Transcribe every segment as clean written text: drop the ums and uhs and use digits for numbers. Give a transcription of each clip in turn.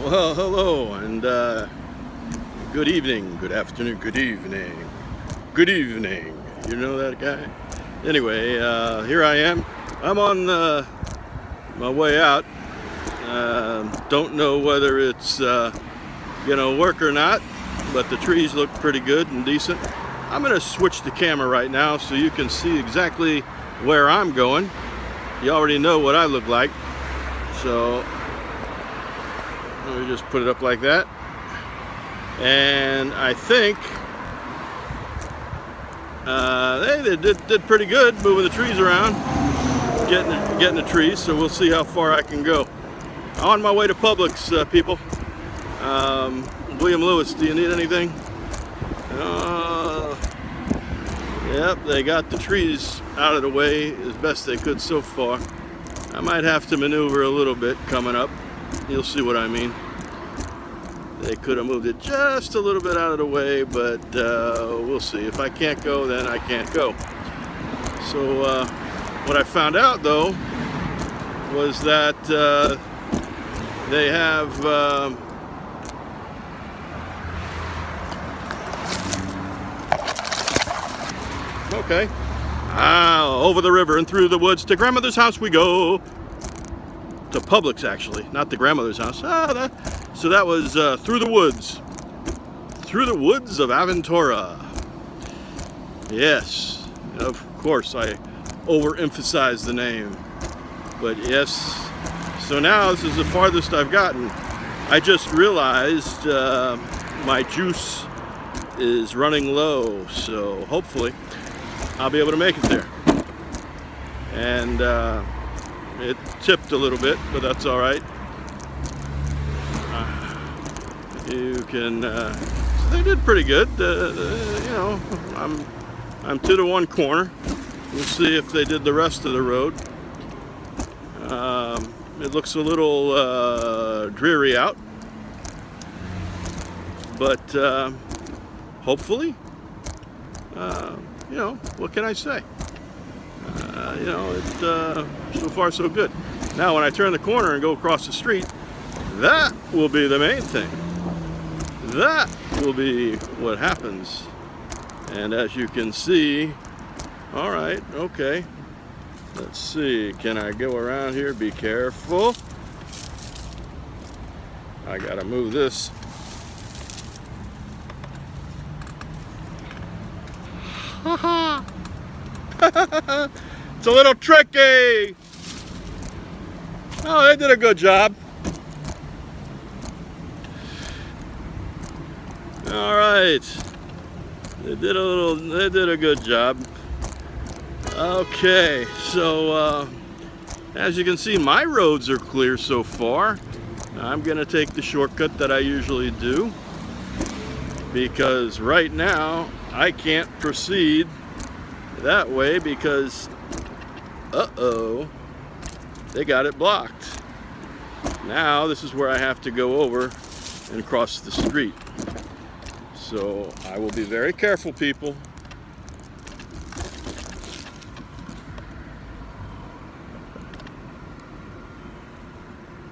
Well, hello, and good evening, good afternoon, good evening, good evening. You know that guy? Anyway, here I am. I'm on my way out. Don't know whether it's gonna work or not, but the trees look pretty good and decent. I'm gonna switch the camera right now so you can see exactly where I'm going. You already know what I look like, so let me just put it up like that. And I think they did pretty good moving the trees around, getting the trees. So we'll see how far I can go. On my way to Publix, people. William Lewis, do you need anything? Yep, they got the trees out of the way as best they could so far. I might have to maneuver a little bit coming up. You'll see what I mean. They could have moved it just a little bit out of the way, but we'll see. If I can't go, then I can't go. So what I found out, though, was that they have okay. Over the river and through the woods to grandmother's house we go. To Publix, actually, not the grandmother's house. So that was through the woods of Aventura. Yes, of course I overemphasized the name, but yes. So now this is the farthest I've gotten. I just realized my juice is running low, so hopefully I'll be able to make it there. And it tipped a little bit, but that's all right. You can. So they did pretty good. You know, I'm to the one corner. We'll see if they did the rest of the road. It looks a little dreary out, but hopefully, you know, what can I say? You know, so far so good. Now when I turn the corner and go across the street, that will be the main thing. That will be what happens. And as you can see, all right, okay. Let's see, can I go around here? Be careful. I gotta move this. Ha ha! It's a little tricky. Oh, they did a good job. All right. They did a good job. Okay, so as you can see, my roads are clear so far. I'm gonna take the shortcut that I usually do because right now I can't proceed that way because they got it blocked. Now this is where I have to go over and cross the street. So I will be very careful, people.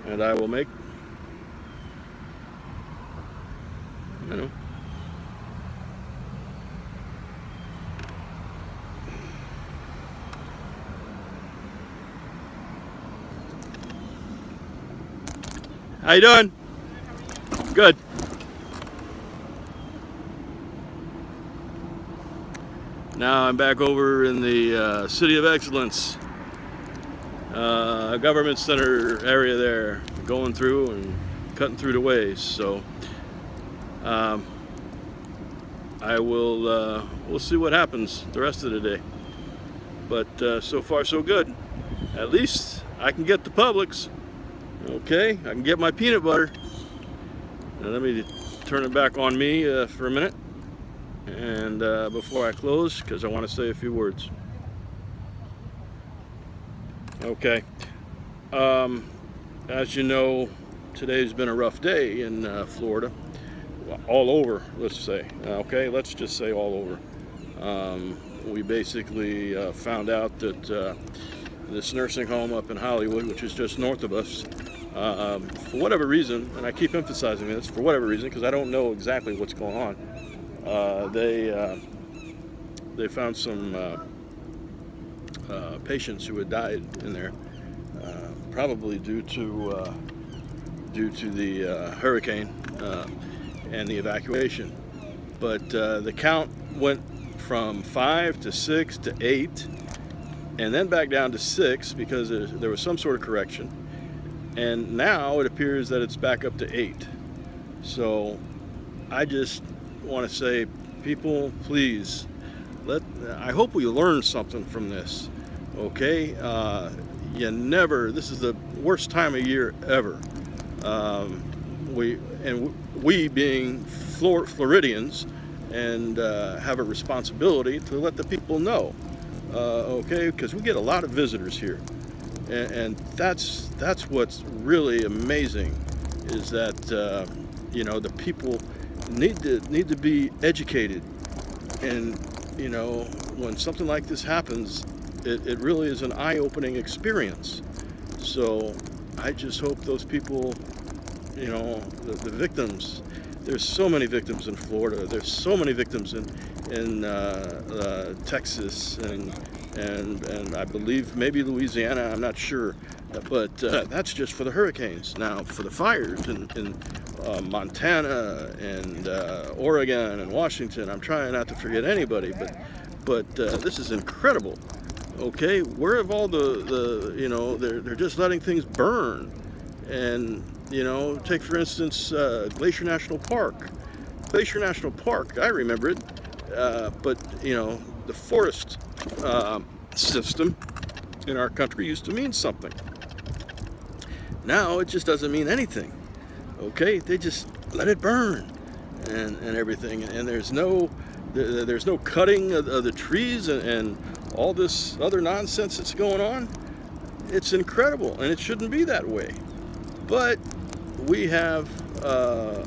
And I will make, you know, how you doing? Good. Now I'm back over in the City of Excellence government center area there, going through and cutting through the ways. So I will we'll see what happens the rest of the day. But so far so good. At least I can get to Publix. Okay, I can get my peanut butter. Now let me turn it back on me for a minute, and before I close, because I want to say a few words. Okay, as you know, today's been a rough day in Florida, all over, let's say. Okay, let's just say all over. We basically found out that this nursing home up in Hollywood, which is just north of us. For whatever reason, and I keep emphasizing this, for whatever reason, because I don't know exactly what's going on, they found some patients who had died in there, probably due to the hurricane and the evacuation. But the count went from 5 to 6 to 8, and then back down to 6 because there was some sort of correction. And now it appears that it's back up to 8. So I just want to say, people, please, I hope we learn something from this, okay? This is the worst time of year ever. We being Floridians and have a responsibility to let the people know, okay? Because we get a lot of visitors here. And that's what's really amazing, is that the people need to be educated, and when something like this happens, it really is an eye-opening experience. So I just hope those people, the victims. There's so many victims in Florida. There's so many victims in Texas and I believe maybe Louisiana, I'm not sure, but that's just for the hurricanes. Now for the fires in Montana and Oregon and Washington, I'm trying not to forget anybody, but this is incredible. Okay, where have all they're just letting things burn. And take for instance Glacier National Park. Glacier National Park, I remember it, but the forest system in our country used to mean something. Now it just doesn't mean anything. Okay, they just let it burn and everything, and there's no cutting of the trees and all this other nonsense that's going on. It's incredible, and it shouldn't be that way. But we have a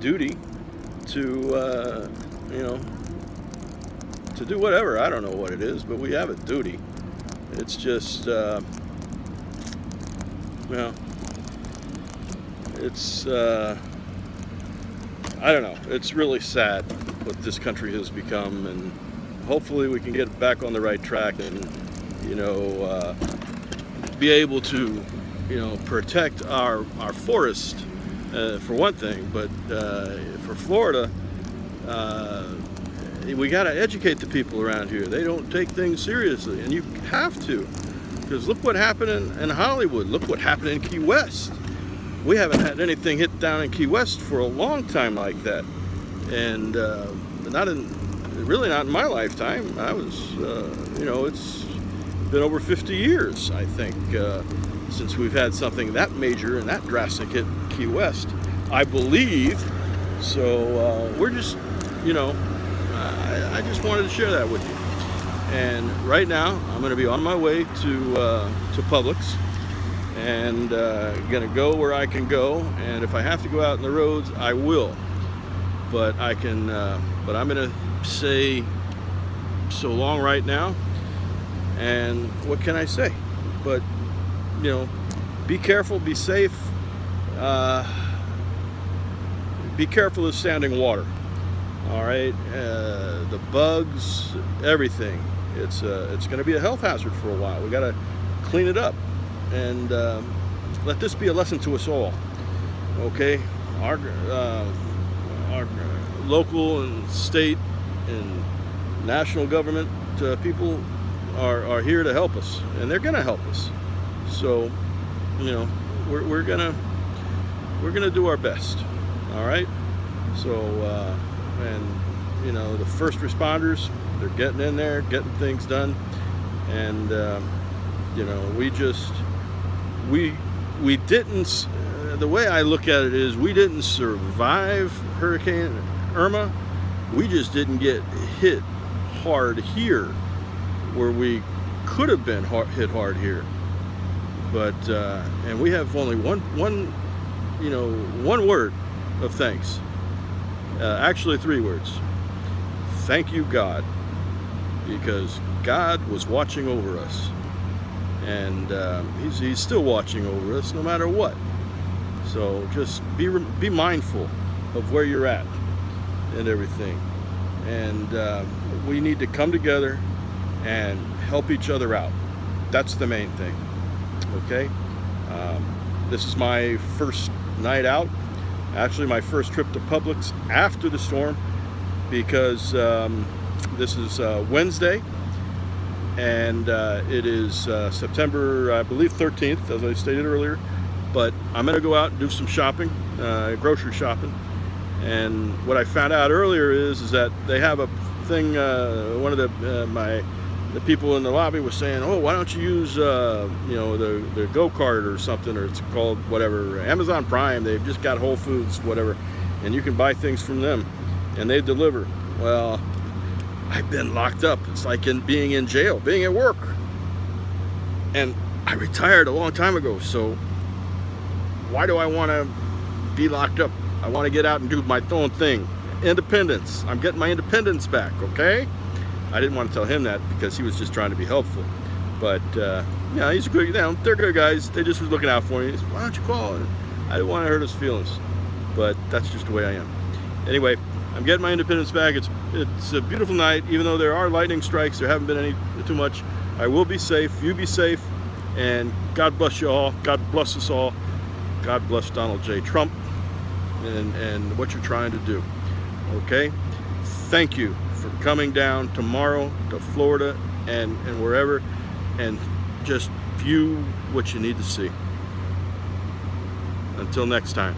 duty to to do whatever. I don't know what it is, but we have a duty. It's just it's I don't know. It's really sad what this country has become, and hopefully we can get back on the right track and be able to protect our forest for one thing, but for Florida, we got to educate the people around here. They don't take things seriously, and you have to, because look what happened in Hollywood. Look what happened in Key West. We haven't had anything hit down in Key West for a long time like that, and really not in my lifetime. I was it's been over 50 years, I think, since we've had something that major and that drastic hit Key West, I believe. So we're just, I just wanted to share that with you. And right now, I'm going to be on my way to Publix, and going to go where I can go. And if I have to go out in the roads, I will. But I can. But I'm going to say so long right now. And what can I say? But be careful, be safe. Be careful of standing water. All right, the bugs, everything. It's going to be a health hazard for a while. We got to clean it up, and let this be a lesson to us all. Okay, our local and state and national government people are here to help us, and they're going to help us. So, we're gonna do our best. All right. So, and the first responders, they're getting in there, getting things done, and we didn't. The way I look at it is, we didn't survive Hurricane Irma. We just didn't get hit hard here, where we could have been hit hard here. But and we have only one word of thanks. Actually, 3 words. Thank you, God. because God was watching over us, and he's still watching over us no matter what. So just be mindful of where you're at and everything, and we need to come together and help each other out. That's the main thing. Okay, this is my first night out, actually my first trip to Publix after the storm, because this is Wednesday, and it is September, I believe, 13th, as I stated earlier. But I'm going to go out and do some shopping, grocery shopping. And what I found out earlier is that they have a thing. One of the people in the lobby was saying, "Oh, why don't you use the go-kart or something, or it's called whatever, Amazon Prime. They've just got Whole Foods, whatever, and you can buy things from them, and they deliver." Well, I've been locked up. It's like being in jail, being at work, and I retired a long time ago. So why do I want to be locked up? I want to get out and do my own thing. Independence. I'm getting my independence back, okay? I didn't want to tell him that because he was just trying to be helpful. But, yeah, he's a good, they're good guys. They just was looking out for me. He said, "Why don't you call?" And I didn't want to hurt his feelings. But that's just the way I am. Anyway, I'm getting my independence back. It's a beautiful night. Even though there are lightning strikes, there haven't been any too much. I will be safe. You be safe. And God bless you all. God bless us all. God bless Donald J. Trump and what you're trying to do. Okay? Thank you for coming down tomorrow to Florida and wherever, and just view what you need to see. Until next time.